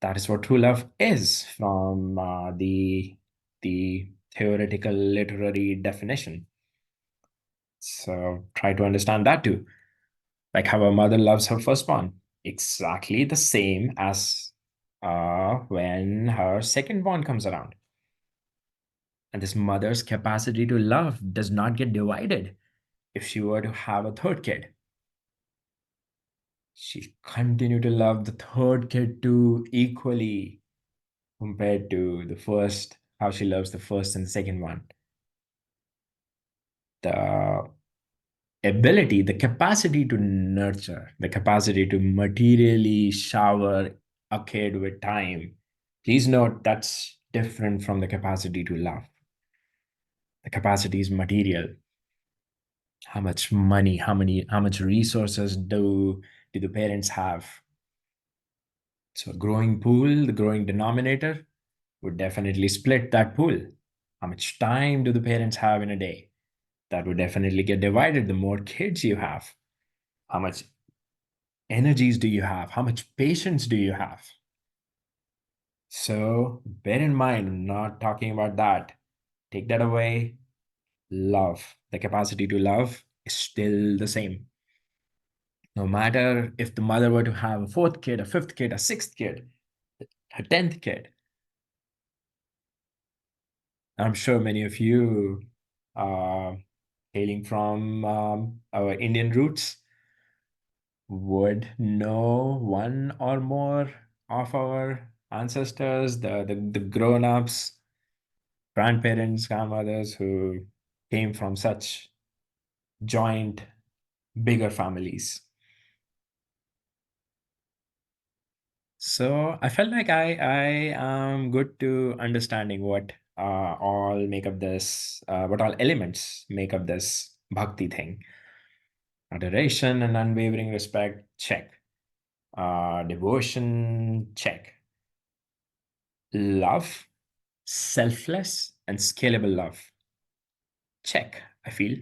That is what true love is from the theoretical literary definition. So try to understand that too. Like how a mother loves her firstborn, exactly the same as when her secondborn comes around. And this mother's capacity to love does not get divided if she were to have a third kid. She continue to love the third kid too equally compared to the first, how she loves the first and second one. The ability, the capacity to nurture, the capacity to materially shower a kid with time. Please note that's different from the capacity to love. The capacity is material. How much money, how much resources do the parents have? So a growing pool, the growing denominator would definitely split that pool. How much time do the parents have in a day? That would definitely get divided the more kids you have. How much energies do you have? How much patience do you have? So bear in mind, I'm not talking about that. Take that away. Love, the capacity to love is still the same. No matter if the mother were to have a fourth kid, a fifth kid, a sixth kid, a 10th kid. I'm sure many of you hailing from our Indian roots would know one or more of our ancestors, the grown-ups, grandparents, grandmothers who came from such joint, bigger families. So I felt like I am good to understanding what all make up this, what all elements make up this bhakti thing. Adoration and unwavering respect, check. Devotion, check. Love, selfless and scalable love, check, I feel.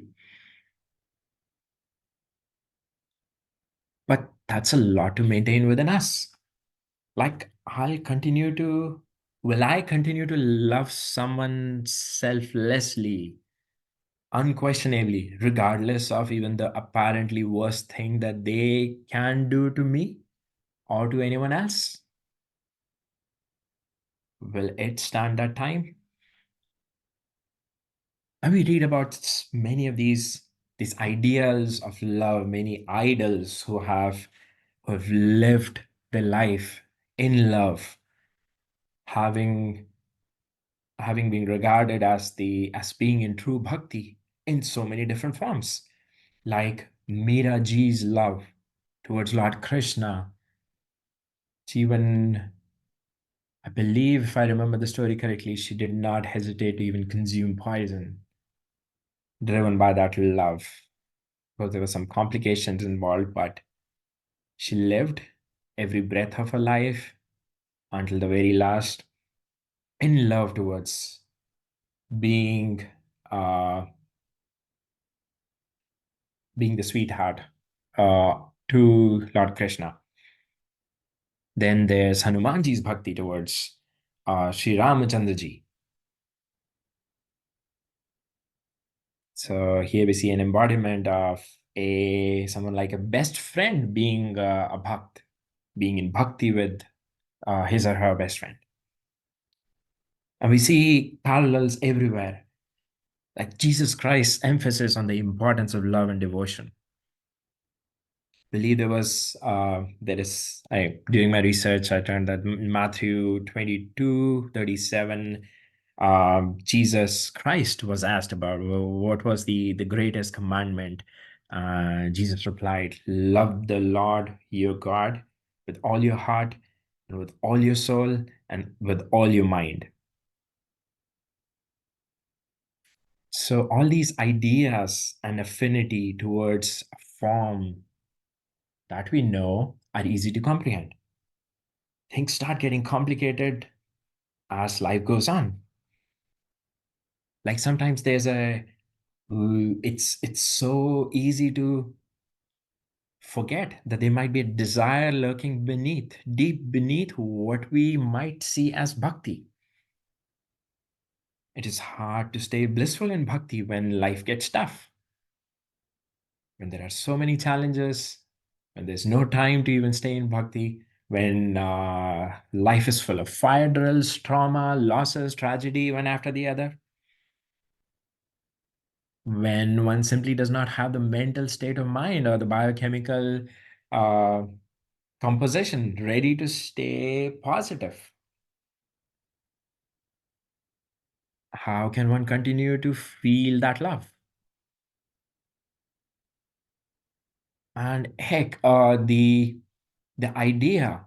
But that's a lot to maintain within us. Like, will I continue to love someone selflessly, unquestionably, regardless of even the apparently worst thing that they can do to me or to anyone else? Will it stand that time? And we read about many of these ideals of love, many idols who have lived their life in love, having been regarded as being in true bhakti in so many different forms, like Meera Ji's love towards Lord Krishna. She even, I believe, if I remember the story correctly, she did not hesitate to even consume poison, driven by that love. Because there were some complications involved, but she lived every breath of her life until the very last in love towards being uh, being the sweetheart to Lord Krishna. Then there's Hanumanji's bhakti towards Sri Ramachandraji. So here we see an embodiment of someone like a best friend being a bhakt, being in bhakti with his or her best friend. And we see parallels everywhere, like Jesus Christ's emphasis on the importance of love and devotion. I believe during my research, I turned that in Matthew 22:37, Jesus Christ was asked about, well, what was the greatest commandment. Jesus replied, love the Lord your God with all your heart and with all your soul and with all your mind. So all these ideas and affinity towards a form that we know are easy to comprehend. Things start getting complicated as life goes on. Like sometimes there's a It's so easy to forget that there might be a desire lurking beneath, deep beneath what we might see as bhakti. It is hard to stay blissful in bhakti when life gets tough, when there are so many challenges, when there's no time to even stay in bhakti, when life is full of fire drills, trauma, losses, tragedy, one after the other, when one simply does not have the mental state of mind or the biochemical uh, composition ready to stay positive. How can one continue to feel that love? And heck, the idea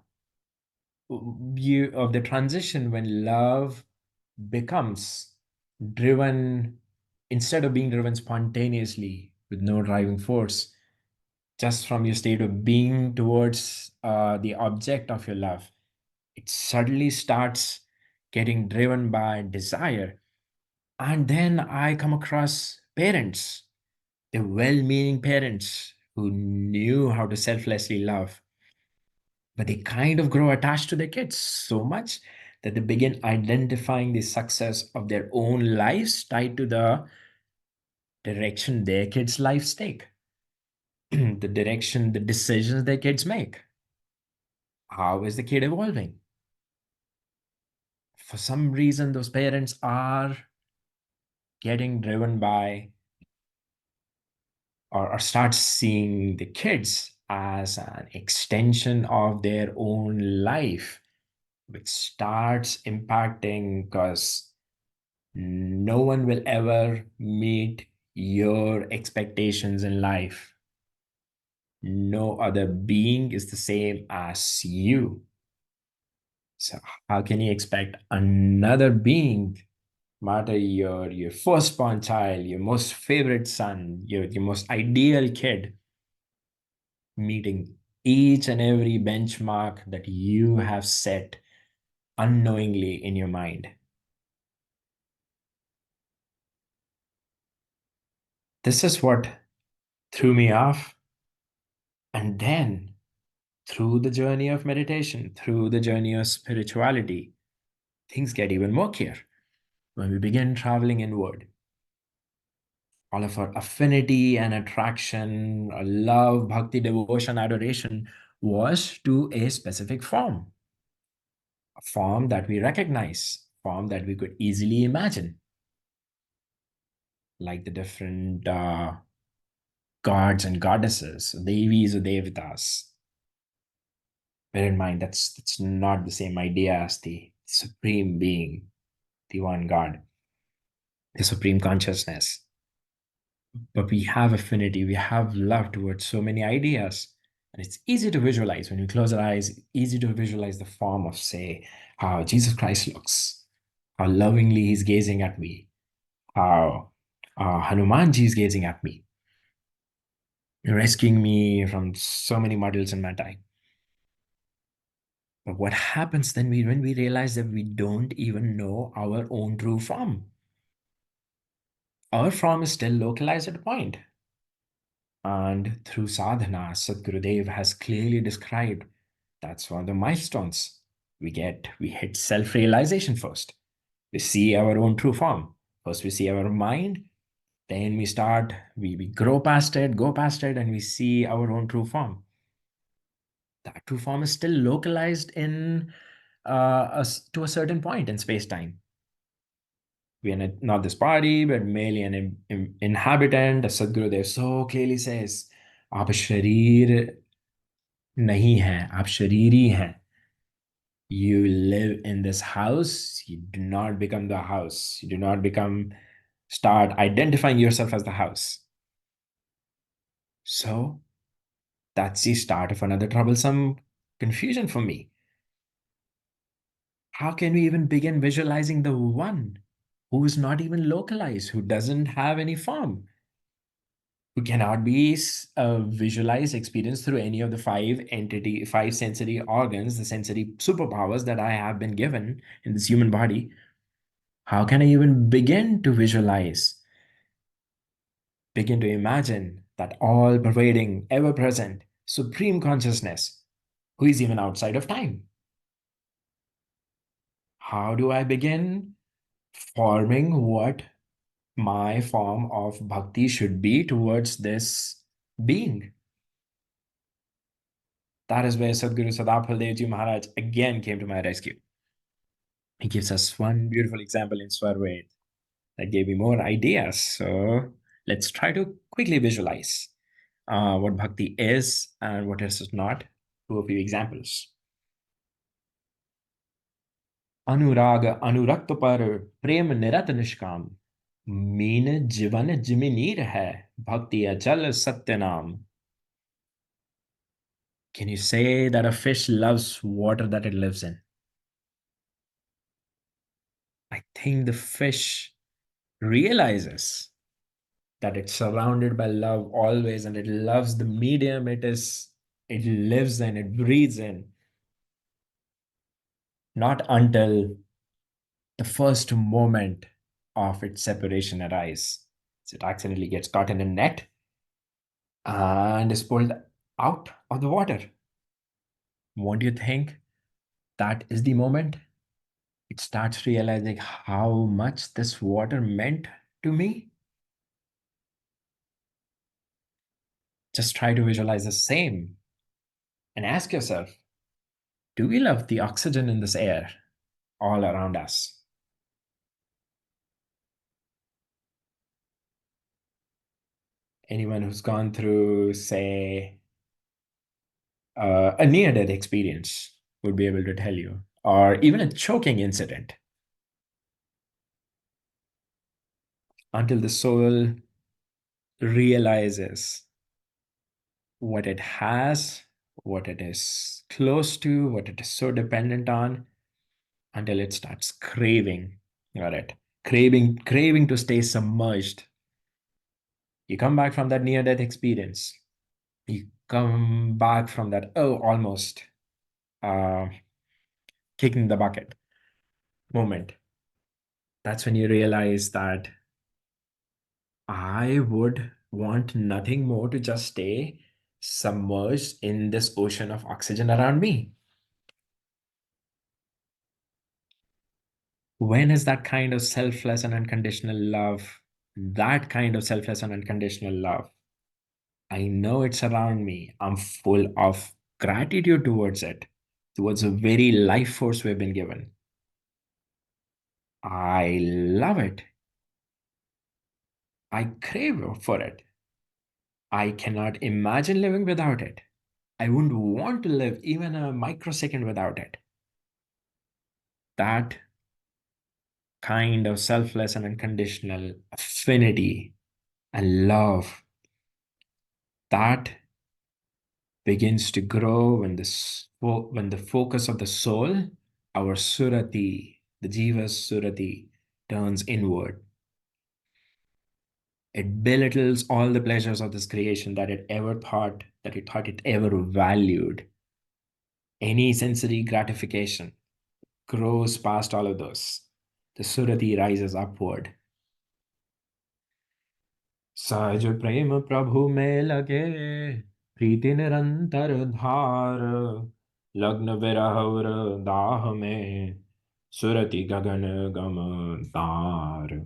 of the transition when love becomes driven, instead of being driven spontaneously with no driving force, just from your state of being towards the object of your love, it suddenly starts getting driven by desire. And then I come across parents, the well-meaning parents who knew how to selflessly love, but they kind of grow attached to their kids so much that they begin identifying the success of their own lives tied to the direction their kids' lives take, the direction, the decisions their kids make. How is the kid evolving? For some reason, those parents are getting driven by or start seeing the kids as an extension of their own life, which starts impacting because no one will ever meet your expectations in life. No other being is the same as you. So how can you expect another being, matter your firstborn child, your most favorite son, your most ideal kid, meeting each and every benchmark that you have set unknowingly in your mind? This is what threw me off. And then, through the journey of meditation, through the journey of spirituality, things get even more clear. When we begin traveling inward, all of our affinity and attraction, our love, bhakti, devotion, adoration was to a specific form, a form that we recognize, form that we could easily imagine, like the different gods and goddesses, devis or devatas. Bear in mind, that's not the same idea as the supreme being, the one God, the supreme consciousness. But we have affinity, we have love towards so many ideas. And it's easy to visualize when we close our eyes, easy to visualize the form of, say, how Jesus Christ looks, how lovingly he's gazing at me, how Hanumanji is gazing at me, rescuing me from so many muddles in my time. But what happens then when we realize that we don't even know our own true form? Our form is still localized at a point. And through sadhana, Sadgurudeo has clearly described that's one of the milestones. We hit self-realization first. We see our own true form. First, we see our mind. Then we grow past it, go past it, and we see our own true form. That true form is still localized in to a certain point in space-time. We are not this body, but merely an inhabitant. As Sadgurudeo so clearly says, आप शरीर नहीं हैं, आप शरीरी हैं. You live in this house, you do not become the house. You do not start identifying yourself as the house. So that's the start of another troublesome confusion for me. How can we even begin visualizing the one who is not even localized, who doesn't have any form, who cannot be visualized, experienced through any of the five sensory organs, the sensory superpowers that I have been given in this human body? How can I even begin to visualize begin to imagine that all-pervading, ever-present, supreme consciousness who is even outside of time. How do I begin forming what my form of bhakti should be towards this being? That is where Sadguru Sadapal Ji Maharaj again came to my rescue. He gives us one beautiful example in Swarved that gave me more ideas. So let's try to quickly visualize what bhakti is and what it is not through a few examples. अनुराग अनुरक्त पर प्रेम निरत निष्काम mean जीवन जिमिनीर है भक्ति अचल सत्य नाम. Can you say that a fish loves water that it lives in? I think the fish realizes that it's surrounded by love always, and it loves the medium it lives in, it breathes in. Not until the first moment of its separation arises. So it accidentally gets caught in a net and is pulled out of the water. Won't you think that is the moment it starts realizing how much this water meant to me? Just try to visualize the same and ask yourself, do we love the oxygen in this air all around us? Anyone who's gone through, say, a near-death experience would be able to tell you, or even a choking incident. Until the soul realizes what it has, what it is close to, what it is so dependent on, until it starts craving, got it? Craving to stay submerged. You come back from that near-death experience. You come back from that, almost kicking the bucket moment. That's when you realize that I would want nothing more to just stay submerged in this ocean of oxygen around me. When is that kind of selfless and unconditional love? That kind of selfless and unconditional love. I know it's around me. I'm full of gratitude towards it, towards the very life force we've been given. I love it. I crave for it. I cannot imagine living without it. I wouldn't want to live even a microsecond without it. That kind of selfless and unconditional affinity and love, that begins to grow when the focus of the soul, our surati, the jiva's surati, turns inward. It belittles all the pleasures of this creation that it thought it ever valued. Any sensory gratification grows past all of those. The surati rises upward. सहज प्रेम प्रभु में लगे प्रीति निरंतर धार लग्न विरह दाह में सुरति गगन गम तार.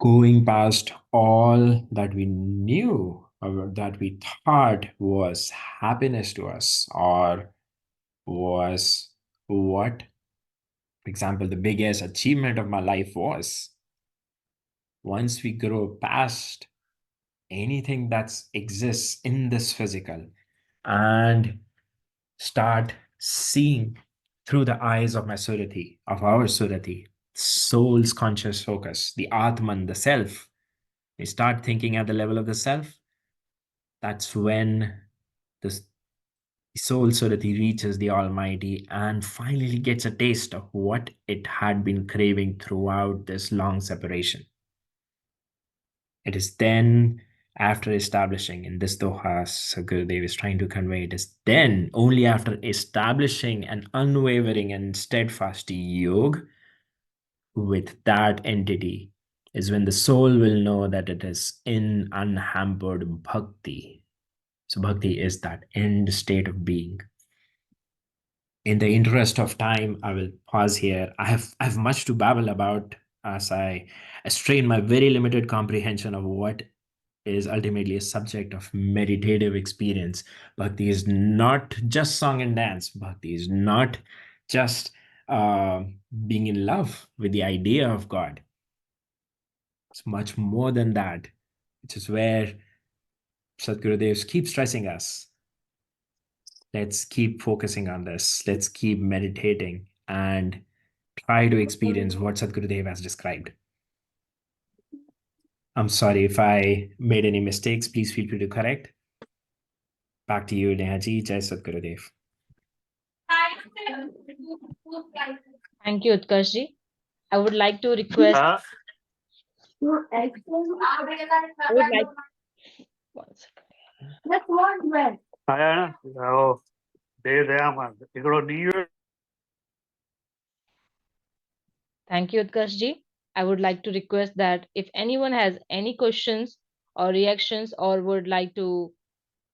Going past all that we knew or that we thought was happiness to us, or was what, for example, the biggest achievement of my life was. Once we grow past anything that exists in this physical and start seeing through the eyes of my surati, of our surati, soul's conscious focus, the Atman, the self, we start thinking at the level of the self, that's when the soul surati reaches the Almighty and finally gets a taste of what it had been craving throughout this long separation. It is then, after establishing, in this doha Sadgurudeo is trying to convey, it is then, only after establishing an unwavering and steadfast yoga, with that entity is when the soul will know that it is in unhampered bhakti. So bhakti is that end state of being. In the interest of time, I will pause here. I have much to babble about as I strain my very limited comprehension of what is ultimately a subject of meditative experience. Bhakti is not just song and dance. Bhakti is not just being in love with the idea of God. It's much more than that, which is where Sadgurudeo keeps stressing us. Let's keep focusing on this. Let's keep meditating and try to experience what Sadgurudeo has described. I'm sorry if I made any mistakes. Please feel free to correct. Back to you, Nehaji. Jai Sadgurudev. Thank you, Utkarshji. I would like to request. I would like. One second. Thank you, Utkarshji. I would like to request that if anyone has any questions or reactions or would like to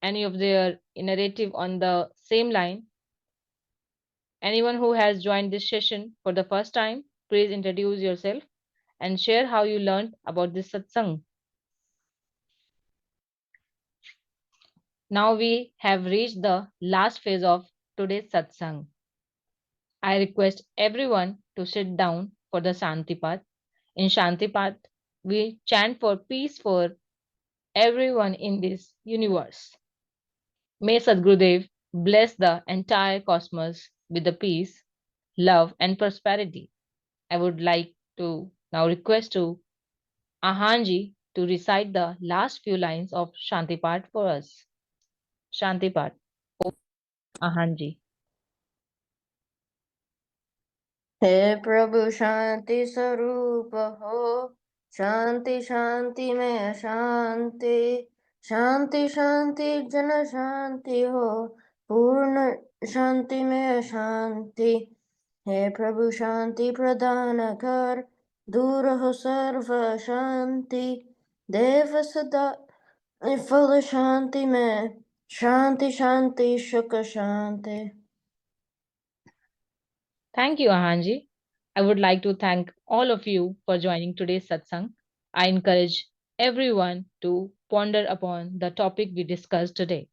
any of their narrative on the same line, anyone who has joined this session for the first time, please introduce yourself and share how you learned about this satsang. Now we have reached the last phase of today's satsang. I request everyone to sit down for the Shanti Path. In Shanti Path, we chant for peace for everyone in this universe. May Sadgurudev bless the entire cosmos with the peace, love, and prosperity. I would like to now request to Ahanji to recite the last few lines of Shanti Path for us. Shanti Path. Ahanji. हे प्रभु शांति स्वरूप हो, शांति शांति में शांति, शांति शांति जन शांति हो, पूर्ण शांति में शांति। हे प्रभु शांति प्रदान कर, दूर हो सर्व शांति, देव सदा फल शांति में, शांति शांति सुख शांति। Thank you, Ahanji. I would like to thank all of you for joining today's satsang. I encourage everyone to ponder upon the topic we discussed today.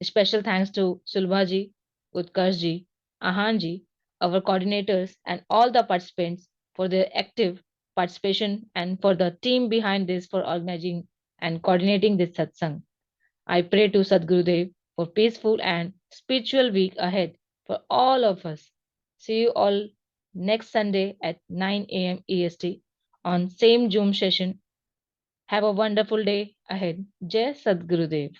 Special thanks to Sulbhaji, Utkarshji, Ahanji, our coordinators, and all the participants for their active participation and for the team behind this for organizing and coordinating this satsang. I pray to Sadgurudev for peaceful and spiritual week ahead for all of us. See you all next Sunday at 9 a.m. EST on same Zoom session. Have a wonderful day ahead. Jai Sadgurudev.